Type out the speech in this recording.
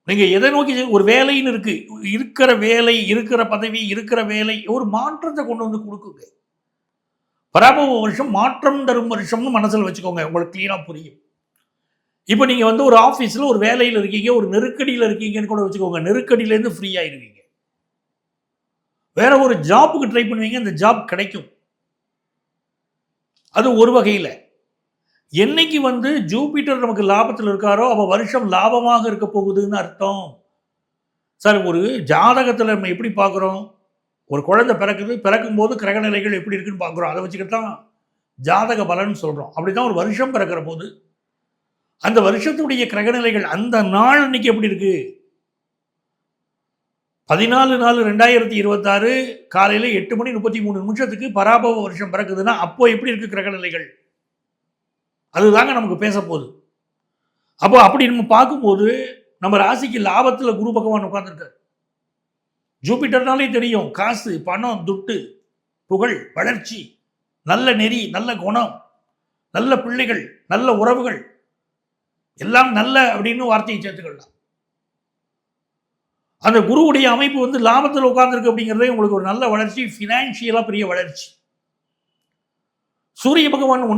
நீங்க எதை நோக்கி ஒரு வேலைன்னு இருக்கு. இருக்கிற வேலை, இருக்கிற பதவி, இருக்கிற வேலை ஒரு மாற்றத்த கொண்டு வந்து குடுக்குங்க. பராபவ வருஷம் மாற்றம் தரும் வருஷம்னு மனசுல வச்சுக்கோங்க. உங்களுக்கு கிளியரா புரியும். இப்ப நீங்க வந்து ஒரு ஆபீஸ்ல ஒரு வேலையில இருக்கீங்க, ஒரு நெருக்கடியில இருக்கீங்கன்னு கூட வச்சுக்கோங்க. நெருக்கடியிலேருந்து ஃப்ரீ ஆயிருவீங்க. வேற ஒரு ஜாப்க்கு ட்ரை பண்ணுவீங்க, அந்த ஜாப் கிடைக்கும். அது ஒரு வகையில. என்னைக்கு வந்து ஜூபிட்டர் நமக்கு லாபத்துல இருக்காரோ, அப்ப வருஷம் லாபமாக இருக்க போகுதுன்னு அர்த்தம். சார் ஒரு ஜாதகத்துல நம்ம எப்படி பார்க்குறோம்? ஒரு குழந்தை பிறக்குது, பிறக்கும்போது கிரகநிலைகள் எப்படி இருக்குன்னு பார்க்குறோம். அத வச்சுக்கிட்டு தான் ஜாதக பலன் சொல்றோம். அப்படித்தான் ஒரு வருஷம் பிறக்கிற போது, அந்த வருஷத்துடைய கிரகநிலைகள் அந்த நாள் அன்னைக்கு எப்படி இருக்கு? 14/4/2026 காலையில 8:33 பராபவ வருஷம் பிறக்குதுன்னா, அப்போ எப்படி இருக்கு கிரகநிலைகள்? அதுதாங்க நமக்கு பேசப்போகுது. அப்போ அப்படி நம்ம பார்க்கும்போது, நம்ம ராசிக்கு லாபத்துல குரு பகவான் உட்கார்ந்திருக்காரு. ஜூபிட்டர்னாலே தெரியும். காசு, பணம், துட்டு, புகழ், வளர்ச்சி, நல்ல நெறி, நல்ல குணம், நல்ல பிள்ளைகள், நல்ல உறவுகள், எல்லாம் நல்ல அப்படின்னு வார்த்தையை சேர்த்துக்கலாம். அந்த குருவுடைய அமைப்பு வந்து லாபத்தில் உட்கார்ந்திருக்கு அப்படிங்கிறதே உங்களுக்கு ஒரு நல்ல வளர்ச்சி, ஃபினான்ஷியலா பெரிய வளர்ச்சி. சூரிய பகவான்